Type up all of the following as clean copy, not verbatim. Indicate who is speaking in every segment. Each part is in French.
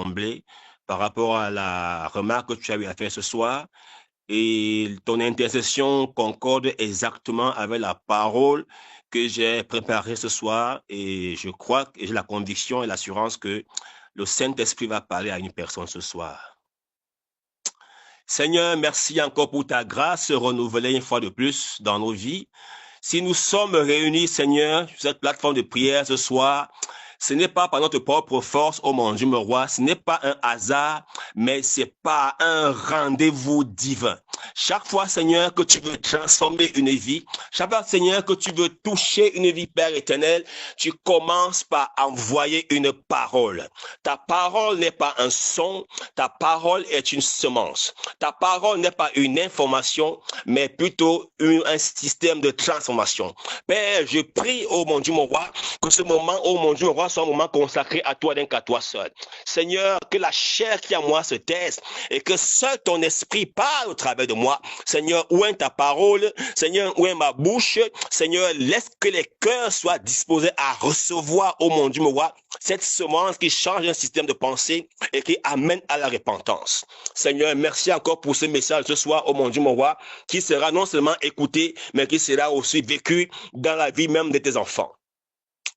Speaker 1: comblé par rapport à la remarque que tu as eu à faire ce soir. Et ton intercession concorde exactement avec la parole que j'ai préparée ce soir. Et je crois, et j'ai la conviction et l'assurance que le Saint-Esprit va parler à une personne ce soir. Seigneur, merci encore pour ta grâce renouvelée une fois de plus dans nos vies. Si nous sommes réunis, Seigneur, sur cette plateforme de prière ce soir, ce n'est pas par notre propre force, oh mon Dieu, mon roi, ce n'est pas un hasard, mais c'est pas un rendez-vous divin. Chaque fois, Seigneur, que tu veux transformer une vie, chaque fois, Seigneur, que tu veux toucher une vie, Père éternel, tu commences par envoyer une parole. Ta parole n'est pas un son, ta parole est une semence. Ta parole n'est pas une information, mais plutôt un système de transformation. Père, je prie, oh mon Dieu, mon roi, que ce moment, oh mon Dieu, mon roi, soit un moment consacré à toi, d'un qu'à toi seul. Seigneur, que la chair qui est en moi se taise et que seul ton esprit parle au travers de moi. Seigneur, où est ta parole? Seigneur, où est ma bouche? Seigneur, laisse que les cœurs soient disposés à recevoir, oh mon Dieu, mon roi, cette semence qui change un système de pensée et qui amène à la repentance. Seigneur, merci encore pour ce message ce soir, oh mon Dieu, mon roi, qui sera non seulement écouté, mais qui sera aussi vécu dans la vie même de tes enfants.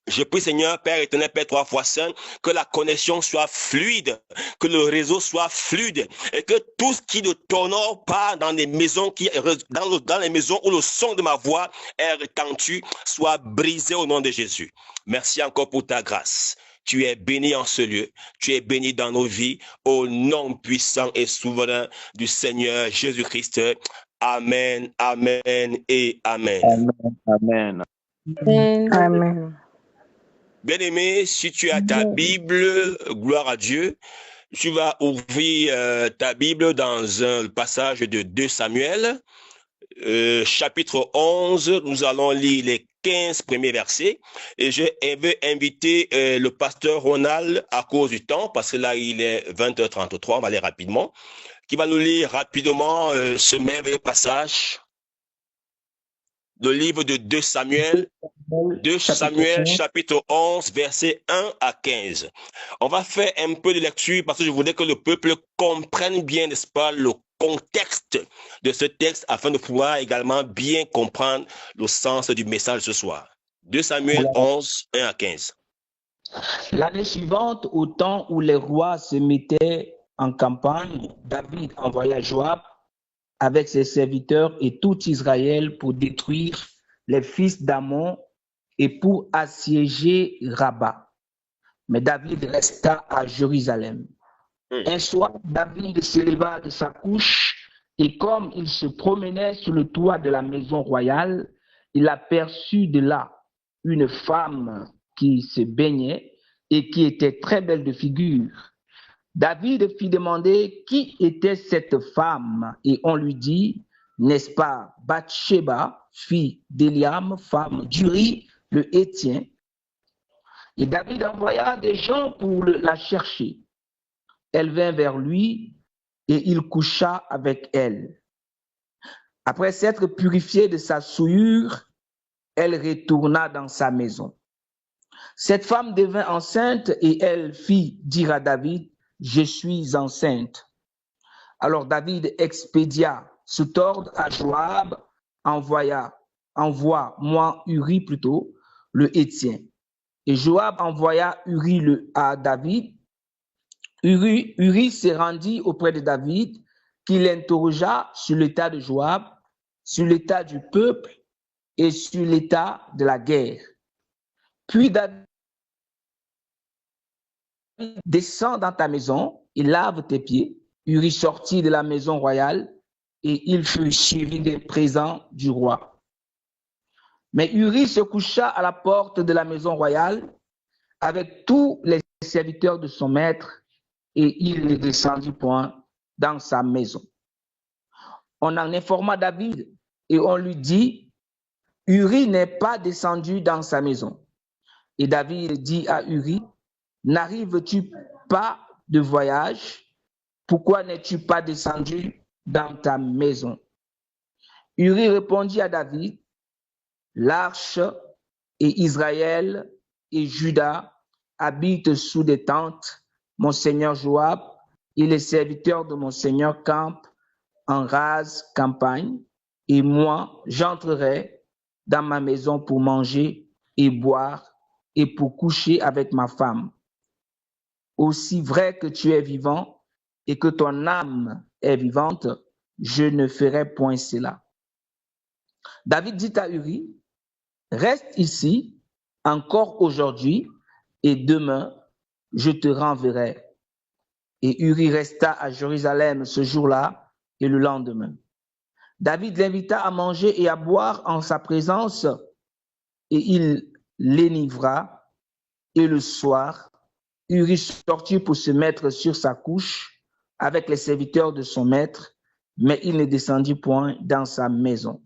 Speaker 1: Je prie, Seigneur, Père éternel, Père trois fois saint, que la connexion soit fluide, que le réseau soit fluide et que tout ce qui ne t'honore pas dans les maisons dans les maisons où le son de ma voix est retenti soit brisé au nom de Jésus. Merci encore pour ta grâce. Tu es béni en ce lieu, tu es béni dans nos vies, au nom puissant et souverain du Seigneur Jésus-Christ. Amen, amen et amen.
Speaker 2: Amen.
Speaker 3: Amen. Amen.
Speaker 1: Bien-aimé, si tu as ta Bible, gloire à Dieu, tu vas ouvrir ta Bible dans le passage de 2 Samuel, chapitre 11. Nous allons lire les 15 premiers versets. Et je vais inviter le pasteur Ronald à cause du temps, parce que là, il est 20h33, on va aller rapidement, qui va nous lire rapidement ce merveilleux passage. Le livre de 2 Samuel, chapitre 11, versets 1 à 15. On va faire un peu de lecture parce que je voudrais que le peuple comprenne bien, n'est-ce pas, le contexte de ce texte afin de pouvoir également bien comprendre le sens du message ce soir. 2 Samuel 11, 1 à 15.
Speaker 2: L'année suivante, au temps où les rois se mettaient en campagne, David envoya Joab avec ses serviteurs et tout Israël pour détruire les fils d'Ammon et pour assiéger Rabat. Mais David resta à Jérusalem. Un soir, David se leva de sa couche et comme il se promenait sur le toit de la maison royale, il aperçut de là une femme qui se baignait et qui était très belle de figure. David fit demander qui était cette femme et on lui dit, n'est-ce pas Bathsheba, fille d'Eliam, femme d'Uri, le Héthien. Et David envoya des gens pour la chercher. Elle vint vers lui et il coucha avec elle. Après s'être purifiée de sa souillure, elle retourna dans sa maison. Cette femme devint enceinte et elle fit dire à David, je suis enceinte. Alors David expédia cet ordre à Joab, envoie-moi Uri plutôt, le Héthien. Et Joab envoya Uri à David. Uri se rendit auprès de David, qui l'interrogea sur l'état de Joab, sur l'état du peuple et sur l'état de la guerre. Puis David descend dans ta maison et lave tes pieds. Uri sortit de la maison royale et il fut suivi des présents du roi. Mais Uri se coucha à la porte de la maison royale avec tous les serviteurs de son maître et il ne descendit point dans sa maison. On en informa David et on lui dit, Uri n'est pas descendu dans sa maison. Et David dit à Uri, n'arrives-tu pas de voyage? Pourquoi n'es-tu pas descendu dans ta maison? Uri répondit à David, l'arche et Israël et Juda habitent sous des tentes. mon seigneur Joab et les serviteurs de mon seigneur campent en rase campagne, et moi, j'entrerai dans ma maison pour manger et boire et pour coucher avec ma femme. Aussi vrai que tu es vivant et que ton âme est vivante, je ne ferai point cela. David dit à Uri, reste ici encore aujourd'hui et demain, je te renverrai. Et Uri resta à Jérusalem ce jour-là et le lendemain. David l'invita à manger et à boire en sa présence et il l'énivra. Et le soir, Uri sortit pour se mettre sur sa couche avec les serviteurs de son maître, mais il ne descendit point dans sa maison.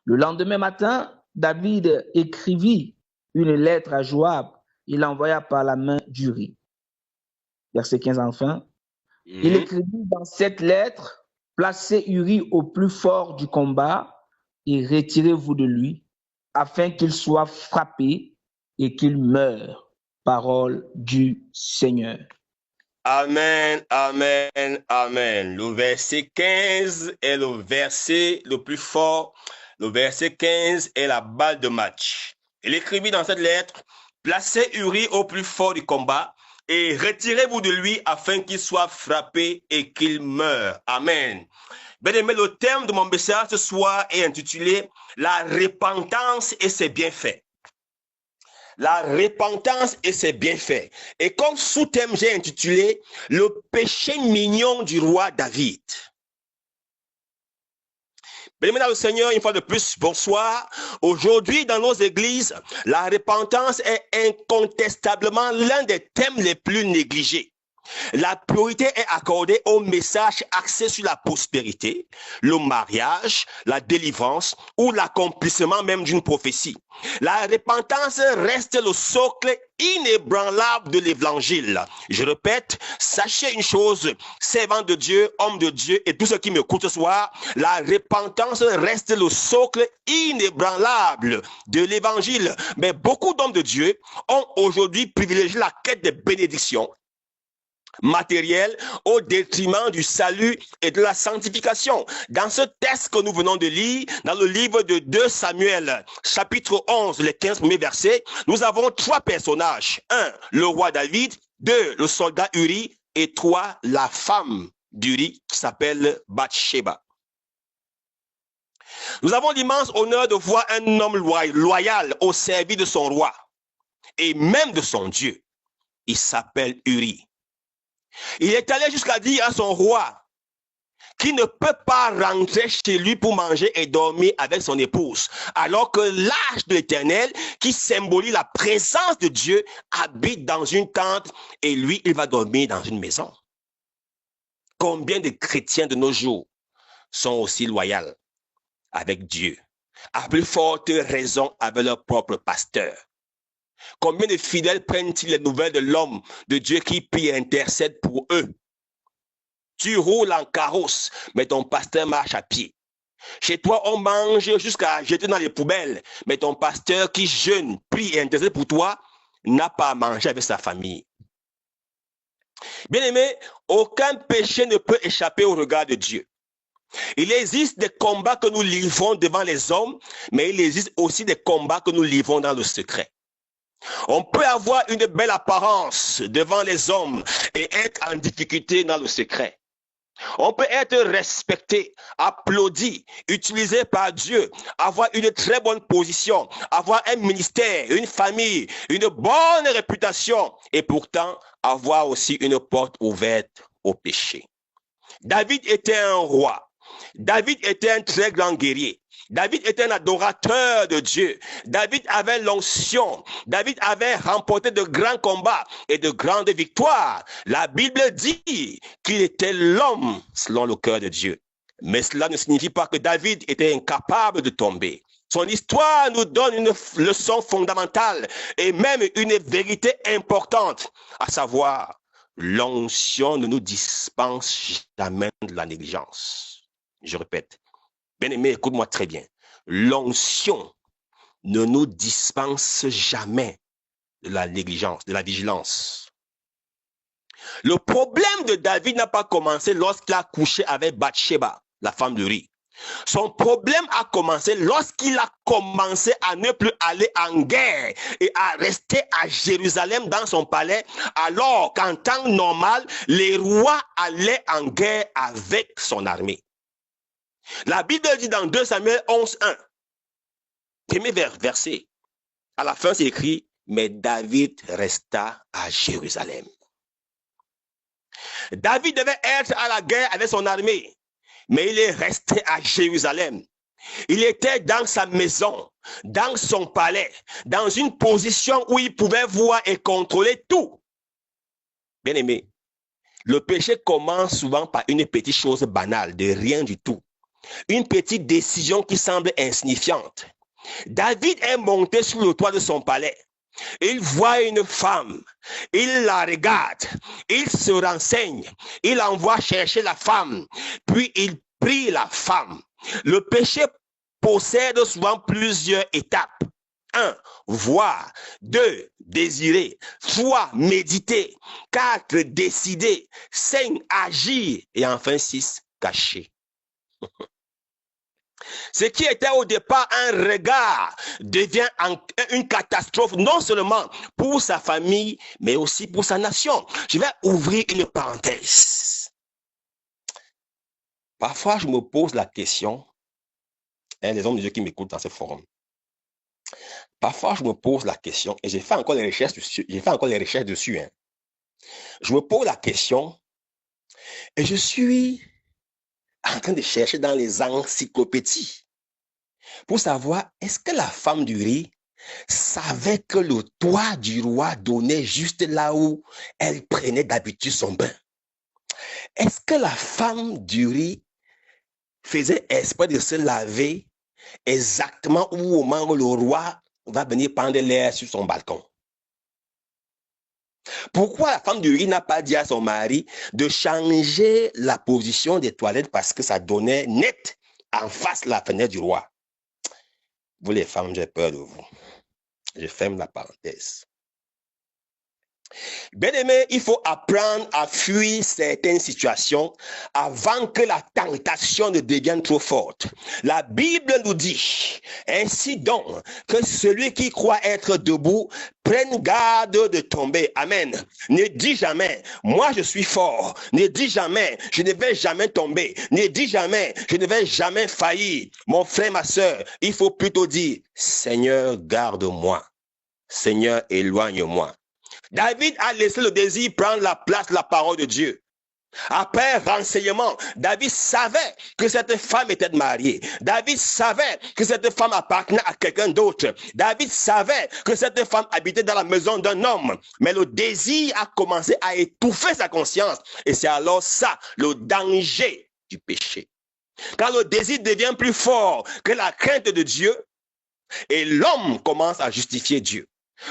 Speaker 2: Le lendemain matin, David écrivit une lettre à Joab. Il l'envoya par la main d'Uri. Verset 15 enfin. Il écrivit dans cette lettre, placez Uri au plus fort du combat et retirez-vous de lui, afin qu'il soit frappé et qu'il meure. Parole du Seigneur.
Speaker 1: Amen, amen, amen. Le verset 15 est le verset le plus fort. Le verset 15 est la balle de match. Il écrivit dans cette lettre, placez Uri au plus fort du combat et retirez-vous de lui afin qu'il soit frappé et qu'il meure. Amen. Bien-aimé, le thème de mon message ce soir est intitulé « La repentance et ses bienfaits ». La repentance et ses bienfaits. Et comme sous-thème, j'ai intitulé « Le péché mignon du roi David ». Bien-aimé dans le Seigneur, une fois de plus, bonsoir. Aujourd'hui, dans nos églises, la repentance est incontestablement l'un des thèmes les plus négligés. La priorité est accordée au message axé sur la prospérité, le mariage, la délivrance ou l'accomplissement même d'une prophétie. La repentance reste le socle inébranlable de l'évangile. Je répète, sachez une chose, servants de Dieu, hommes de Dieu et tous ceux qui m'écoutent ce soir, la repentance reste le socle inébranlable de l'évangile. Mais beaucoup d'hommes de Dieu ont aujourd'hui privilégié la quête des bénédictions matériel au détriment du salut et de la sanctification. Dans ce texte que nous venons de lire, dans le livre de 2 Samuel, chapitre 11, les 15 premiers versets, nous avons 3 personnages. 1, le roi David. 2, le soldat Uri. Et 3, la femme d'Uri qui s'appelle Bathsheba. Nous avons l'immense honneur de voir un homme loyal au service de son roi et même de son Dieu. Il s'appelle Uri. Il est allé jusqu'à dire à son roi qu'il ne peut pas rentrer chez lui pour manger et dormir avec son épouse, alors que l'arche de l'Éternel, qui symbolise la présence de Dieu, habite dans une tente et lui, il va dormir dans une maison. Combien de chrétiens de nos jours sont aussi loyaux avec Dieu, à plus forte raison avec leur propre pasteur? Combien de fidèles prennent-ils les nouvelles de l'homme, de Dieu qui prie et intercède pour eux? Tu roules en carrosse, mais ton pasteur marche à pied. Chez toi, on mange jusqu'à jeter dans les poubelles, mais ton pasteur qui jeûne, prie et intercède pour toi, n'a pas à manger avec sa famille. Bien-aimé, aucun péché ne peut échapper au regard de Dieu. Il existe des combats que nous livrons devant les hommes, mais il existe aussi des combats que nous livrons dans le secret. On peut avoir une belle apparence devant les hommes et être en difficulté dans le secret. On peut être respecté, applaudi, utilisé par Dieu, avoir une très bonne position, avoir un ministère, une famille, une bonne réputation et pourtant avoir aussi une porte ouverte au péché. David était un roi. David était un très grand guerrier. David était un adorateur de Dieu. David avait l'onction. David avait remporté de grands combats et de grandes victoires. La Bible dit qu'il était l'homme selon le cœur de Dieu. Mais cela ne signifie pas que David était incapable de tomber. Son histoire nous donne une leçon fondamentale et même une vérité importante, à savoir, l'onction ne nous dispense jamais de la négligence. Je répète. Bien-aimé, écoute-moi très bien. L'onction ne nous dispense jamais de la négligence, de la vigilance. Le problème de David n'a pas commencé lorsqu'il a couché avec Bathsheba, la femme d'Uri. Son problème a commencé lorsqu'il a commencé à ne plus aller en guerre et à rester à Jérusalem dans son palais, alors qu'en temps normal, les rois allaient en guerre avec son armée. La Bible dit dans 2 Samuel 11:1, premier verset, à la fin c'est écrit, mais David resta à Jérusalem. David devait être à la guerre avec son armée, mais il est resté à Jérusalem. Il était dans sa maison, dans son palais, dans une position où il pouvait voir et contrôler tout. Bien aimé, le péché commence souvent par une petite chose banale, de rien du tout. Une petite décision qui semble insignifiante. David est monté sur le toit de son palais. Il voit une femme, il la regarde, il se renseigne, il envoie chercher la femme, puis il prie la femme. Le péché possède souvent plusieurs étapes. 1. Voir. 2. Désirer. 3. Méditer. 4. Décider. 5. Agir. Et enfin 6. Cacher. Ce qui était au départ un regard devient une catastrophe, non seulement pour sa famille, mais aussi pour sa nation. Je vais ouvrir une parenthèse. Parfois, je me pose la question, les hommes de Dieu qui m'écoutent dans ce forum, parfois, je me pose la question, et j'ai fait encore les recherches dessus, Je me pose la question, et je suis en train de chercher dans les encyclopédies pour savoir, est-ce que la femme d'Uri savait que le toit du roi donnait juste là où elle prenait d'habitude son bain? Est-ce que la femme d'Uri faisait exprès de se laver exactement au moment où le roi va venir prendre l'air sur son balcon? Pourquoi la femme d'Uri n'a pas dit à son mari de changer la position des toilettes parce que ça donnait net en face de la fenêtre du roi? Vous les femmes, j'ai peur de vous. Je ferme la parenthèse. Bien aimé, il faut apprendre à fuir certaines situations avant que la tentation ne devienne trop forte. La Bible nous dit, ainsi donc, que celui qui croit être debout prenne garde de tomber. Amen. Ne dis jamais, moi je suis fort. Ne dis jamais, je ne vais jamais tomber. Ne dis jamais, je ne vais jamais faillir. Mon frère, ma soeur, il faut plutôt dire, Seigneur, garde-moi. Seigneur, éloigne-moi. David a laissé le désir prendre la place de la parole de Dieu. Après renseignement, David savait que cette femme était mariée. David savait que cette femme appartenait à quelqu'un d'autre. David savait que cette femme habitait dans la maison d'un homme. Mais le désir a commencé à étouffer sa conscience. Et c'est alors ça, le danger du péché. Quand le désir devient plus fort que la crainte de Dieu, et l'homme commence à justifier Dieu.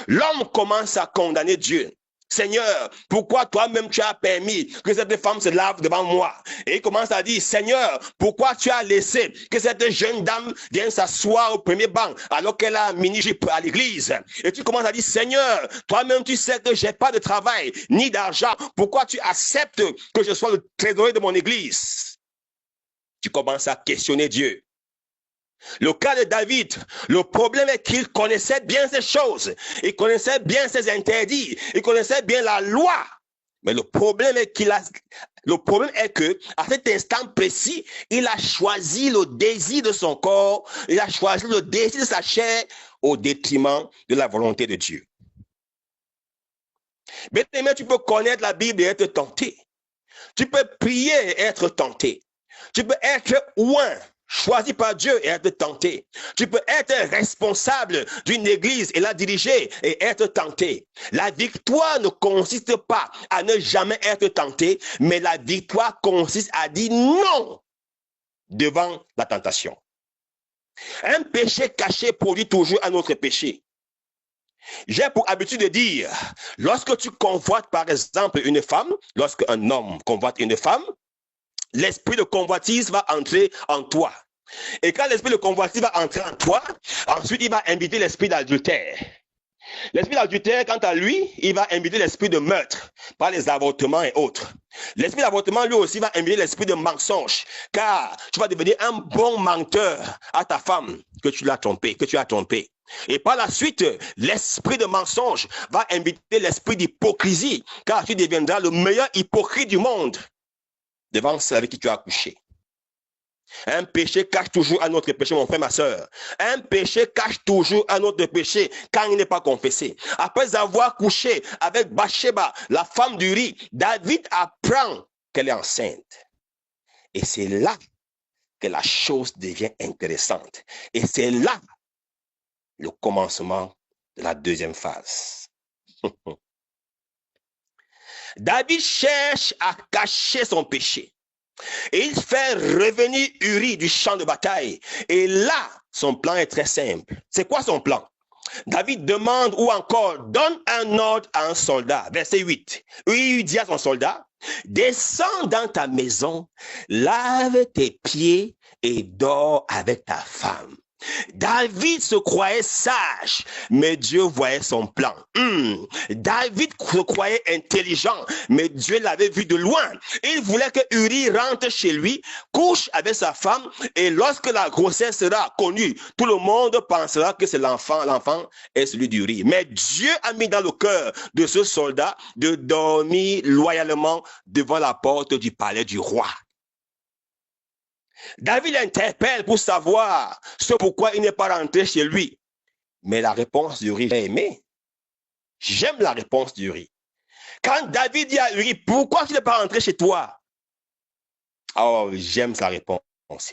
Speaker 1: L'homme commence à condamner Dieu. Seigneur, pourquoi toi-même tu as permis que cette femme se lave devant moi? Et il commence à dire, Seigneur, pourquoi tu as laissé que cette jeune dame vienne s'asseoir au premier banc alors qu'elle a un mini-jupe à l'église? Et tu commences à dire, Seigneur, toi-même tu sais que j'ai pas de travail ni d'argent. Pourquoi tu acceptes que je sois le trésorier de mon église? Tu commences à questionner Dieu. Le cas de David, le problème est qu'il connaissait bien ces choses. Il connaissait bien ses interdits. Il connaissait bien la loi. Mais le problème est que, à cet instant précis, il a choisi le désir de son corps. Il a choisi le désir de sa chair au détriment de la volonté de Dieu. Bien aimé, tu peux connaître la Bible et être tenté. Tu peux prier et être tenté. Tu peux être loin, choisi par Dieu et être tenté. Tu peux être responsable d'une église et la diriger et être tenté. La victoire ne consiste pas à ne jamais être tenté, mais la victoire consiste à dire non devant la tentation. Un péché caché produit toujours un autre péché. J'ai pour habitude de dire, lorsque tu convoites par exemple une femme, lorsque un homme convoite une femme, l'esprit de convoitise va entrer en toi. Et quand l'esprit de convoitise va entrer en toi, ensuite il va inviter l'esprit d'adultère. L'esprit d'adultère, quant à lui, il va inviter l'esprit de meurtre par les avortements et autres. L'esprit d'avortement, lui aussi, va inviter l'esprit de mensonge, car tu vas devenir un bon menteur à ta femme que tu l'as trompé, que tu as trompé. Et par la suite, l'esprit de mensonge va inviter l'esprit d'hypocrisie, car tu deviendras le meilleur hypocrite du monde devant ceux avec qui tu as couché. Un péché cache toujours un autre péché, mon frère, ma soeur. Un péché cache toujours un autre péché quand il n'est pas confessé. Après avoir couché avec Bathsheba, la femme d'Uri, David apprend qu'elle est enceinte. Et c'est là que la chose devient intéressante. Et c'est là le commencement de la deuxième phase. David cherche à cacher son péché. Et il fait revenir Uri du champ de bataille. Et là, son plan est très simple. C'est quoi son plan? David demande ou encore donne un ordre à un soldat. Verset 8. Uri dit à son soldat, descends dans ta maison, lave tes pieds et dors avec ta femme. David se croyait sage, mais Dieu voyait son plan. David se croyait intelligent, mais Dieu l'avait vu de loin. Il voulait que Uri rentre chez lui, couche avec sa femme, et lorsque la grossesse sera connue, tout le monde pensera que c'est l'enfant est celui d'Uri. Mais Dieu a mis dans le cœur de ce soldat de dormir loyalement devant la porte du palais du roi. David l'interpelle pour savoir ce pourquoi il n'est pas rentré chez lui. Mais la réponse d'Uri, j'ai aimé. J'aime la réponse d'Uri. Quand David dit à Uri, pourquoi tu n'es pas rentré chez toi? Oh, j'aime sa réponse.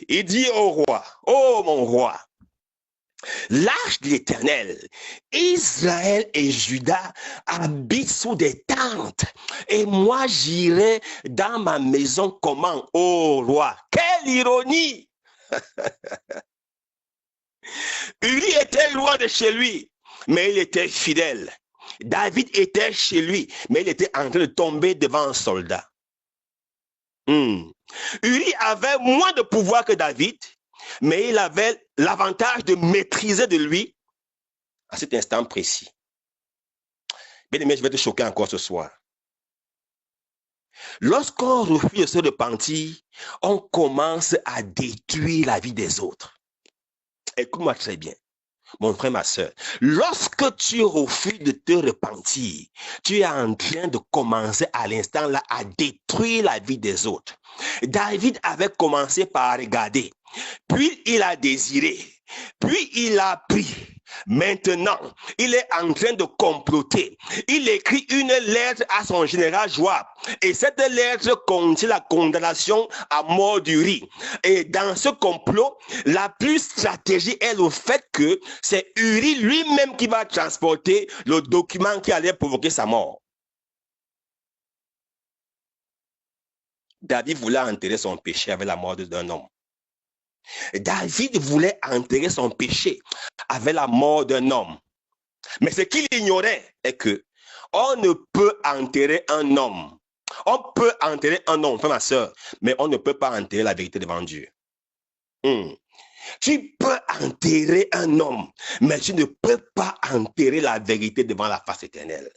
Speaker 1: Il dit au roi, oh mon roi, l'arche de l'Éternel, Israël et Juda habitent sous des tentes. Et moi, j'irai dans ma maison comment? Oh roi, quelle ironie! Uri était loin de chez lui, mais il était fidèle. David était chez lui, mais il était en train de tomber devant un soldat. Uri avait moins de pouvoir que David, mais il avait l'avantage de maîtriser de lui à cet instant précis. Bien aimé, je vais te choquer encore ce soir. Lorsqu'on refuse de se repentir, on commence à détruire la vie des autres. Écoute-moi très bien, mon frère, ma soeur. Lorsque tu refuses de te repentir, tu es en train de commencer à l'instant là à détruire la vie des autres. David avait commencé par regarder, puis il a désiré, puis il a pris. Maintenant, il est en train de comploter. Il écrit une lettre à son général Joab. Et cette lettre contient la condamnation à mort d'Uri. Et dans ce complot, la plus stratégie est le fait que c'est Uri lui-même qui va transporter le document qui allait provoquer sa mort. David voulait enterrer son péché avec la mort d'un homme. David voulait enterrer son péché avec la mort d'un homme. Mais ce qu'il ignorait est que on ne peut enterrer un homme. On peut enterrer un homme, frère, ma soeur, mais on ne peut pas enterrer la vérité devant Dieu. Tu peux enterrer un homme, mais tu ne peux pas enterrer la vérité devant la face éternelle.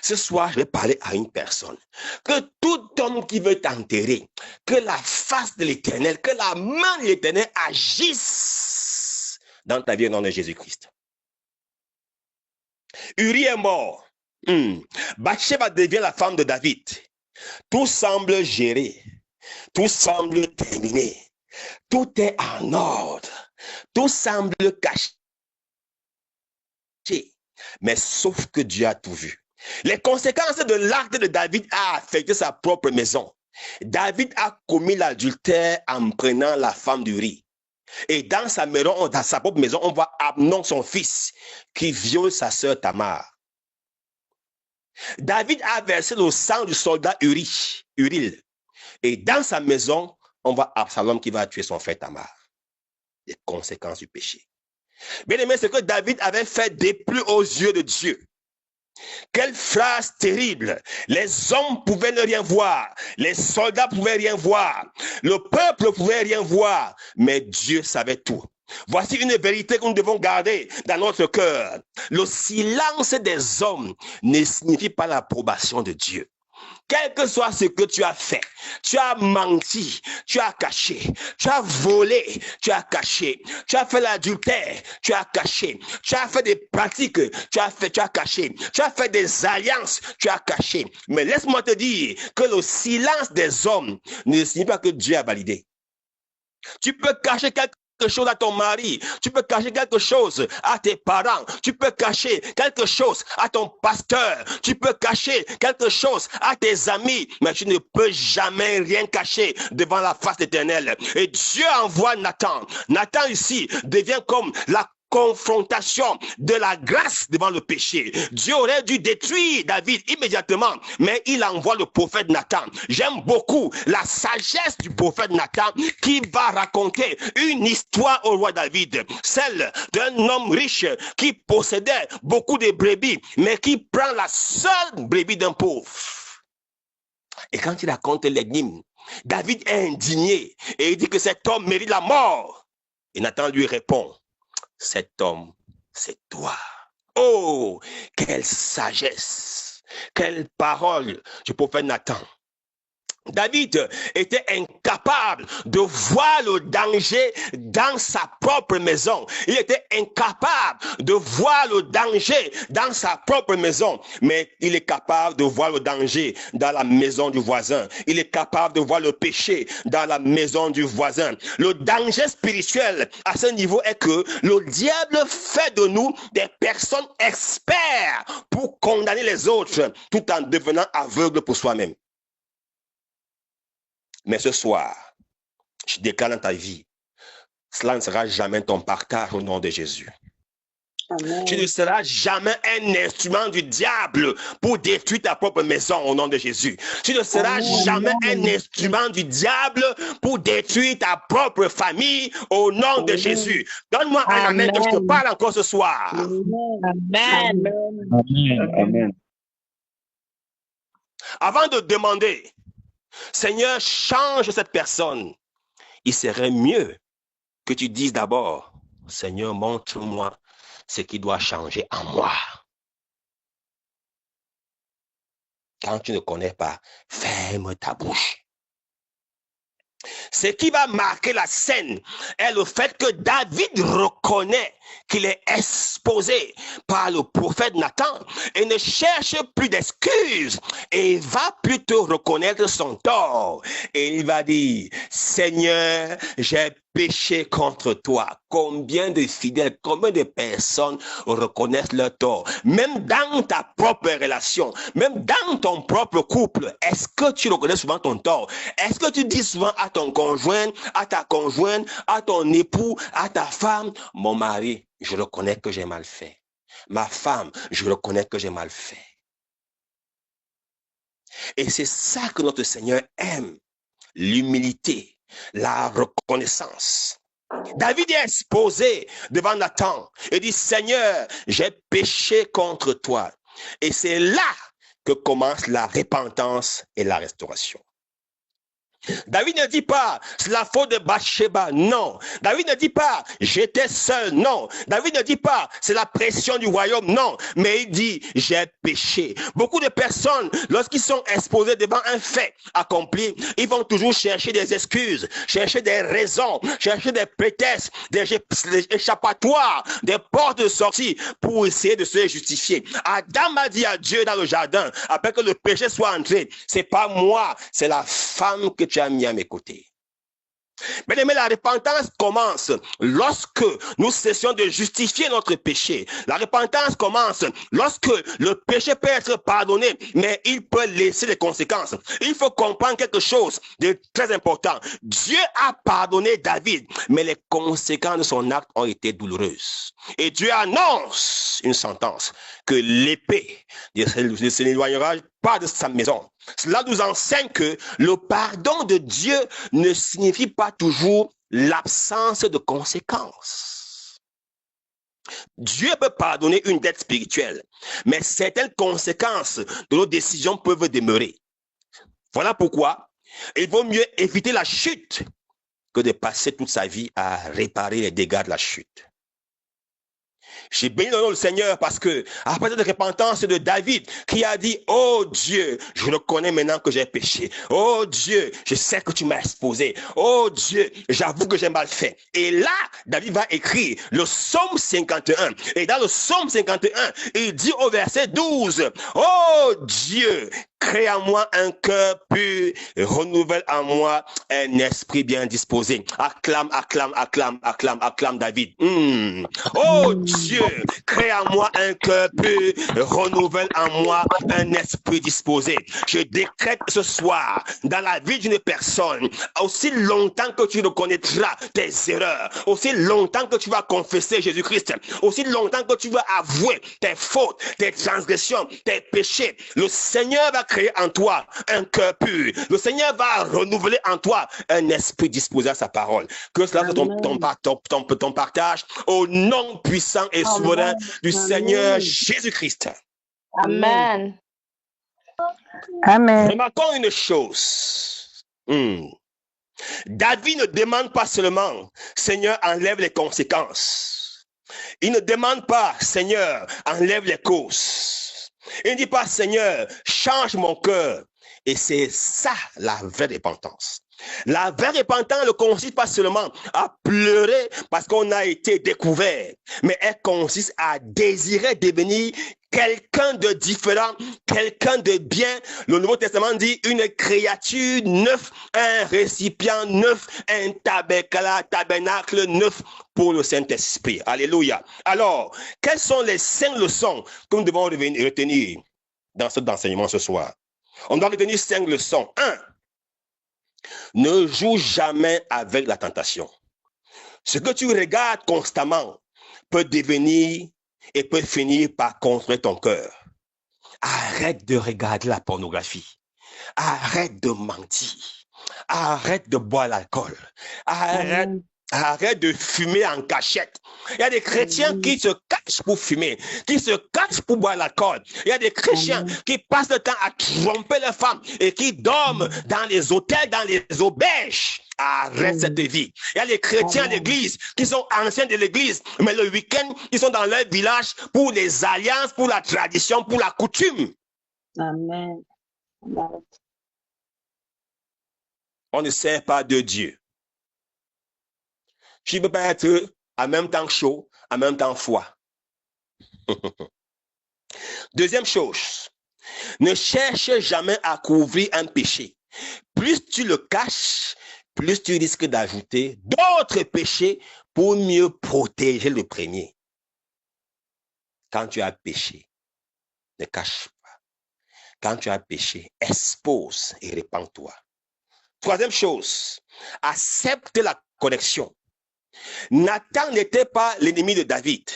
Speaker 1: Ce soir, je vais parler à une personne. Que tout homme qui veut t'enterrer, que la face de l'Éternel, que la main de l'Éternel agisse dans ta vie au nom de Jésus-Christ. Uri est mort. Bathsheba devient la femme de David. Tout semble géré. Tout semble terminé. Tout est en ordre. Tout semble caché. Mais sauf que Dieu a tout vu. Les conséquences de l'acte de David a affecté sa propre maison. David a commis l'adultère en prenant la femme d'Uri. Et dans sa maison, dans sa propre maison, on voit Amnon, son fils, qui viole sa sœur Tamar. David a versé le sang du soldat Uril. Et dans sa maison, on voit Absalom qui va tuer son frère Tamar. Les conséquences du péché. Bien aimé, ce que David avait fait déplut aux yeux de Dieu. Quelle phrase terrible! Les hommes pouvaient ne rien voir, les soldats pouvaient rien voir, le peuple pouvait rien voir, mais Dieu savait tout. Voici une vérité que nous devons garder dans notre cœur. Le silence des hommes ne signifie pas l'approbation de Dieu. Quel que soit ce que tu as fait, tu as menti, tu as caché, tu as volé, tu as caché, tu as fait l'adultère, tu as caché, tu as fait des pratiques, tu as caché, tu as fait des alliances, tu as caché. Mais laisse-moi te dire que le silence des hommes ne signifie pas que Dieu a validé. Tu peux cacher quelque chose à ton mari, tu peux cacher quelque chose à tes parents, tu peux cacher quelque chose à ton pasteur, tu peux cacher quelque chose à tes amis, mais tu ne peux jamais rien cacher devant la face éternelle. Et Dieu envoie Nathan. Nathan ici devient comme la confrontation de la grâce devant le péché. Dieu aurait dû détruire David immédiatement, mais il envoie le prophète Nathan. J'aime beaucoup la sagesse du prophète Nathan qui va raconter une histoire au roi David, celle d'un homme riche qui possédait beaucoup de brebis, mais qui prend la seule brebis d'un pauvre. Et quand il raconte l'énigme, David est indigné et il dit que cet homme mérite la mort. Et Nathan lui répond: cet homme, c'est toi. Oh, quelle sagesse, quelle parole du prophète Nathan. David était incapable de voir le danger dans sa propre maison. Il était incapable de voir le danger dans sa propre maison. Mais il est capable de voir le danger dans la maison du voisin. Il est capable de voir le péché dans la maison du voisin. Le danger spirituel à ce niveau est que le diable fait de nous des personnes experts pour condamner les autres tout en devenant aveugle pour soi-même. Mais ce soir, je déclare dans ta vie, cela ne sera jamais ton partage au nom de Jésus. Amen. Tu ne seras jamais un instrument du diable pour détruire ta propre maison au nom de Jésus. Tu ne seras jamais un instrument du diable pour détruire ta propre famille au nom de Jésus. Donne-moi un amen que je te parle encore ce soir.
Speaker 3: Amen.
Speaker 2: Amen.
Speaker 1: Avant de demander, Seigneur, change cette personne, il serait mieux que tu dises d'abord, Seigneur, montre-moi ce qui doit changer en moi. Quand tu ne connais pas, ferme ta bouche. Ce qui va marquer la scène est le fait que David reconnaît qu'il est exposé par le prophète Nathan et ne cherche plus d'excuses et il va plutôt reconnaître son tort et il va dire, Seigneur, j'ai péché contre toi. Combien de fidèles, combien de personnes reconnaissent leur tort? Même dans ta propre relation, même dans ton propre couple, est-ce que tu reconnais souvent ton tort? Est-ce que tu dis souvent à ton conjoint, à ta conjointe, à ton époux, à ta femme, mon mari, je reconnais que j'ai mal fait. Ma femme, je reconnais que j'ai mal fait. Et c'est ça que notre Seigneur aime, l'humilité, la reconnaissance. David est exposé devant Nathan et dit, Seigneur, j'ai péché contre toi. Et c'est là que commence la repentance et la restauration. David ne dit pas, c'est la faute de Bathsheba, non. David ne dit pas, j'étais seul, non. David ne dit pas, c'est la pression du royaume, non. Mais il dit, j'ai péché. Beaucoup de personnes, lorsqu'ils sont exposés devant un fait accompli, ils vont toujours chercher des excuses, chercher des raisons, chercher des prétextes, des échappatoires, des portes de sortie pour essayer de se justifier. Adam a dit à Dieu dans le jardin, après que le péché soit entré, c'est pas moi, c'est la femme que tu as mis à mes côtés. Mais la repentance commence lorsque nous cessons de justifier notre péché. La repentance commence lorsque le péché peut être pardonné, mais il peut laisser des conséquences. Il faut comprendre quelque chose de très important. Dieu a pardonné David, mais les conséquences de son acte ont été douloureuses. Et Dieu annonce une sentence, que l'épée ne s'éloignera pas de sa maison. Cela nous enseigne que le pardon de Dieu ne signifie pas toujours l'absence de conséquences. Dieu peut pardonner une dette spirituelle, mais certaines conséquences de nos décisions peuvent demeurer. Voilà pourquoi il vaut mieux éviter la chute que de passer toute sa vie à réparer les dégâts de la chute. J'ai béni le nom du Seigneur parce que, après cette repentance de David, qui a dit, oh Dieu, je reconnais maintenant que j'ai péché. Oh Dieu, je sais que tu m'as exposé. Oh Dieu, j'avoue que j'ai mal fait. Et là, David va écrire le psaume 51. Et dans le psaume 51, il dit au verset 12, oh Dieu, crée en moi un cœur pur, renouvelle en moi un esprit bien disposé. Acclame, acclame, acclame, acclame, acclame David. Oh Dieu, crée en moi un cœur pur, renouvelle en moi un esprit disposé. Je décrète ce soir, dans la vie d'une personne, aussi longtemps que tu reconnaîtras tes erreurs, aussi longtemps que tu vas confesser Jésus-Christ, aussi longtemps que tu vas avouer tes fautes, tes transgressions, tes péchés, le Seigneur va créer en toi un cœur pur. Le Seigneur va renouveler en toi un esprit disposé à sa parole. Que cela soit ton partage au nom puissant et souverain du Seigneur Jésus-Christ.
Speaker 3: Amen.
Speaker 4: Amen.
Speaker 1: Remarquons une chose. David ne demande pas seulement, Seigneur, enlève les conséquences. Il ne demande pas, Seigneur, enlève les causes. Il ne dit pas, Seigneur, change mon cœur. Et c'est ça la vraie repentance. La vraie repentance ne consiste pas seulement à pleurer parce qu'on a été découvert, mais elle consiste à désirer devenir quelqu'un de différent, quelqu'un de bien. Le Nouveau Testament dit une créature neuve, un récipient neuf, un tabernacle neuf pour le Saint-Esprit. Alléluia. Alors, quelles sont les 5 leçons que nous devons retenir dans cet enseignement ce soir? On doit retenir 5 leçons. 1. Ne joue jamais avec la tentation. Ce que tu regardes constamment peut devenir et peut finir par construire ton cœur. Arrête de regarder la pornographie. Arrête de mentir. Arrête de boire l'alcool. Arrête de fumer en cachette. Il y a des chrétiens qui se cachent pour fumer, qui se cachent pour boire l'alcool. Il y a des chrétiens qui passent le temps à tromper les femmes et qui dorment dans les hôtels, dans les auberges. Arrête cette vie. Il y a des chrétiens à l'église qui sont anciens de l'église, mais le week-end, ils sont dans leur village pour les alliances, pour la tradition, pour la coutume.
Speaker 4: Amen.
Speaker 1: On ne sert pas de Dieu. Tu ne peux pas être en même temps chaud, en même temps froid. Deuxième chose, ne cherche jamais à couvrir un péché. Plus tu le caches, plus tu risques d'ajouter d'autres péchés pour mieux protéger le premier. Quand tu as péché, ne cache pas. Quand tu as péché, expose et répands-toi. Troisième chose, accepte la correction. Nathan n'était pas l'ennemi de David.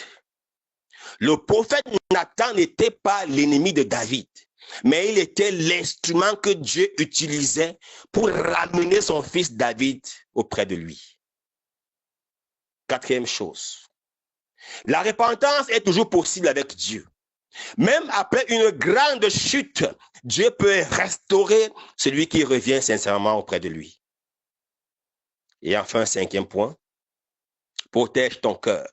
Speaker 1: Le prophète Nathan n'était pas l'ennemi de David, mais il était l'instrument que Dieu utilisait pour ramener son fils David auprès de lui. Quatrième chose, la repentance est toujours possible avec Dieu. Même après une grande chute, Dieu peut restaurer celui qui revient sincèrement auprès de lui. Et enfin, 5e point, protège ton cœur.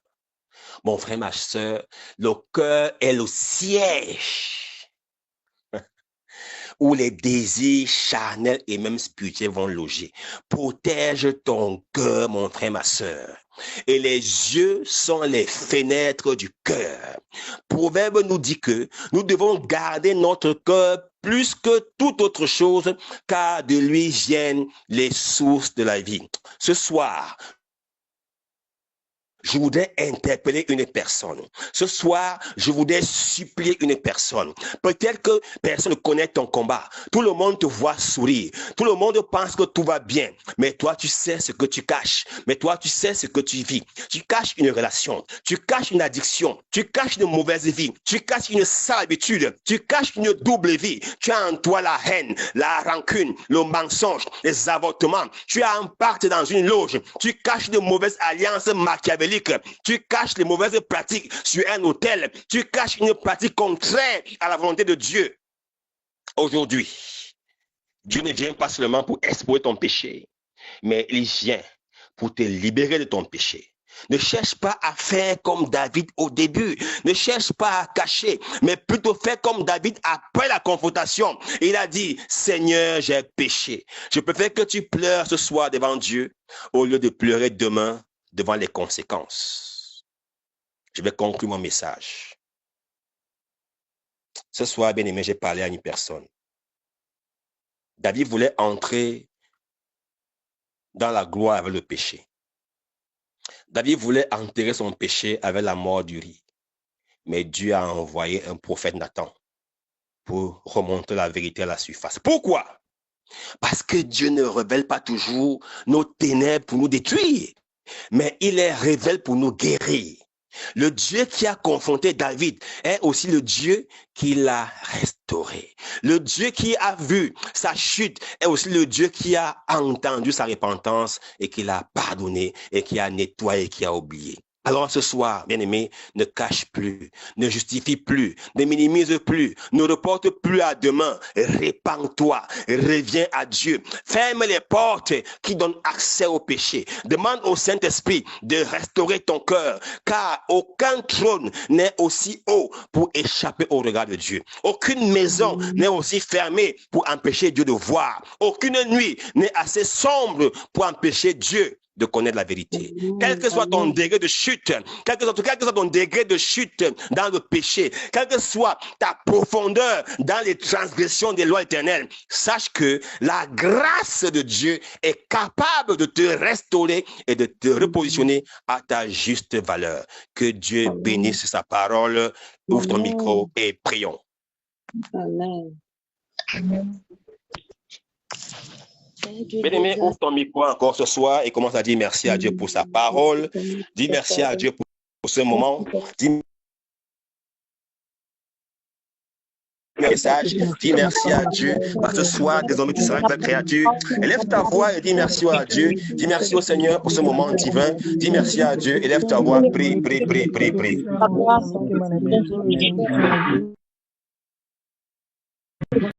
Speaker 1: Mon frère, ma soeur, le cœur est le siège où les désirs charnels et même spirituels vont loger. Protège ton cœur, mon frère, ma soeur. Et les yeux sont les fenêtres du cœur. Proverbe nous dit que nous devons garder notre cœur plus que toute autre chose, car de lui viennent les sources de la vie. Ce soir, je voudrais interpeller une personne. Ce soir, je voudrais supplier une personne. Peut-être que personne ne connaît ton combat. Tout le monde te voit sourire. Tout le monde pense que tout va bien. Mais toi, tu sais ce que tu caches. Mais toi, tu sais ce que tu vis. Tu caches une relation. Tu caches une addiction. Tu caches une mauvaise vie. Tu caches une sale habitude. Tu caches une double vie. Tu as en toi la haine, la rancune, le mensonge, les avortements. Tu as un pacte dans une loge. Tu caches de mauvaises alliances machiavéliques. Tu caches les mauvaises pratiques sur un autel. Tu caches une pratique contraire à la volonté de Dieu. Aujourd'hui, Dieu ne vient pas seulement pour exposer ton péché, mais il vient pour te libérer de ton péché. Ne cherche pas à faire comme David au début. Ne cherche pas à cacher, mais plutôt fais comme David après la confrontation. Il a dit, Seigneur, j'ai péché. Je préfère que tu pleures ce soir devant Dieu au lieu de pleurer demain devant les conséquences. Je vais conclure mon message. Ce soir, bien aimé, j'ai parlé à une personne. David voulait entrer dans la gloire avec le péché. David voulait enterrer son péché avec la mort d'Uri. Mais Dieu a envoyé un prophète Nathan pour remonter la vérité à la surface. Pourquoi? Parce que Dieu ne révèle pas toujours nos ténèbres pour nous détruire, mais il les révèle pour nous guérir. Le Dieu qui a confronté David est aussi le Dieu qui l'a restauré. Le Dieu qui a vu sa chute est aussi le Dieu qui a entendu sa repentance et qui l'a pardonné et qui a nettoyé, qui a oublié. Alors ce soir, bien-aimé, ne cache plus, ne justifie plus, ne minimise plus, ne reporte plus à demain. Répands-toi, reviens à Dieu. Ferme les portes qui donnent accès au péché. Demande au Saint-Esprit de restaurer ton cœur, car aucun trône n'est aussi haut pour échapper au regard de Dieu. Aucune maison n'est aussi fermée pour empêcher Dieu de voir. Aucune nuit n'est assez sombre pour empêcher Dieu de connaître la vérité. Quel que soit ton degré de chute, quel que soit ton degré de chute dans le péché, quelle que soit ta profondeur dans les transgressions des lois éternelles, sache que la grâce de Dieu est capable de te restaurer et de te repositionner à ta juste valeur. Que Dieu bénisse sa parole. Ouvre ton micro et prions.
Speaker 3: Amen.
Speaker 1: Bien-aimé, ouvre ton micro encore ce soir et commence à dire merci à Dieu pour sa parole. Dis merci à Dieu pour ce moment. Dis message. Dis merci à Dieu. Parce que ce soir, désormais, tu seras une nouvelle créature. Élève ta voix et dis merci à Dieu. Dis merci au Seigneur pour ce moment divin. Dis merci à Dieu. Élève ta voix. Prie, prie, prie, prie, prie.